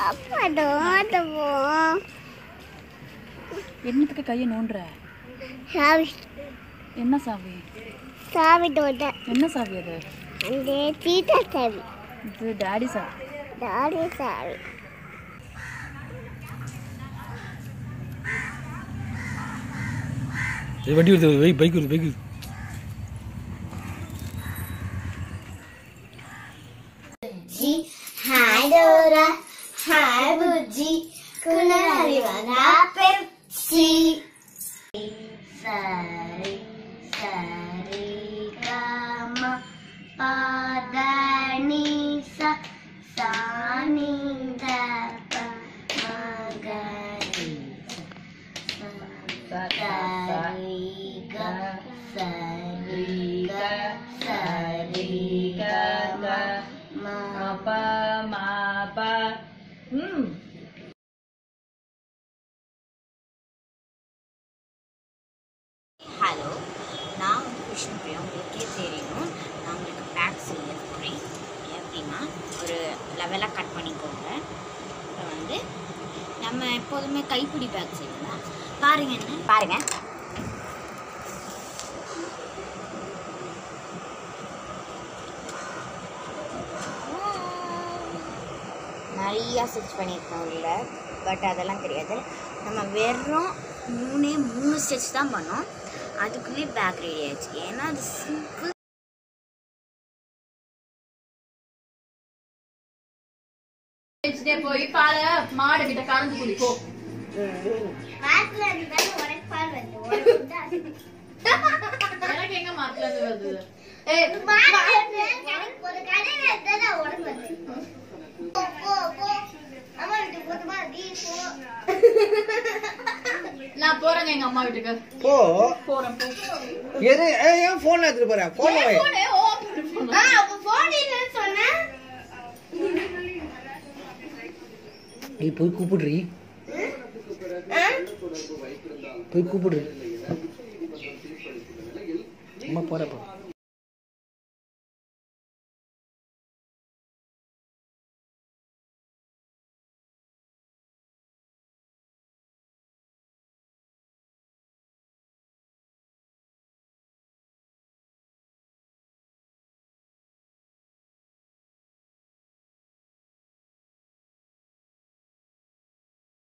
அப்பா டோட்டவோ என்னத்துக்கு கையை நோண்டுற? சாவி. என்ன சாவி? சாவி டோட்ட. என்ன சாவி அது? அந்த சீட்டா சாவி. இது டாடி சாவி. டாடி சாவி. ये वंडी வருது வெய் பைக் வருது பைக் जी हाय डोरा हाय बुजी कुनारी वाला पेप्सी सारी सारी गामा पादानी सा सानी दापा मगारी सारिगा सारिगा सारिगा மாப்பா மாப்பா. ஹலோ, நான் விஷ்ணுபிரியா. உங்களுக்கே தெரியும், நான் உங்களுக்கு பேக் செய்ய போகிறேன். எப்படின்னா ஒரு லெவலாக கட் பண்ணிக்கோங்க. இப்போ நம்ம எப்போதுமே கைப்பிடி பேக் செய்யலாம். பாருங்கள் நிறையா ஸ்டிச் பண்ணியிருக்கோம் உள்ள. பட் அதெல்லாம் தெரியாது. நம்ம வெறும் 3 ஸ்டிச் தான் பண்ணோம். அதுக்குள்ளே பேக் ரெடி ஆயிடுச்சு. ஏன்னா அது சிம்பிள். போய் பால மாடு கிட்ட கறந்து குடிப்போ. எனக்கு எங்க மாட்டுல இருந்து வருது? நான் போறேங்க எங்க அம்மா வீட்டுக்கு. போ போறேன் போ. ஏறு ஏன் போன் எடுத்துட்டு போற? போன் வை. அப்ப போன் இல்லன்னு சொன்னா நீ போய் கூப்பிடுறீ. போய் கூப்பிடு. அம்மா போறப்ப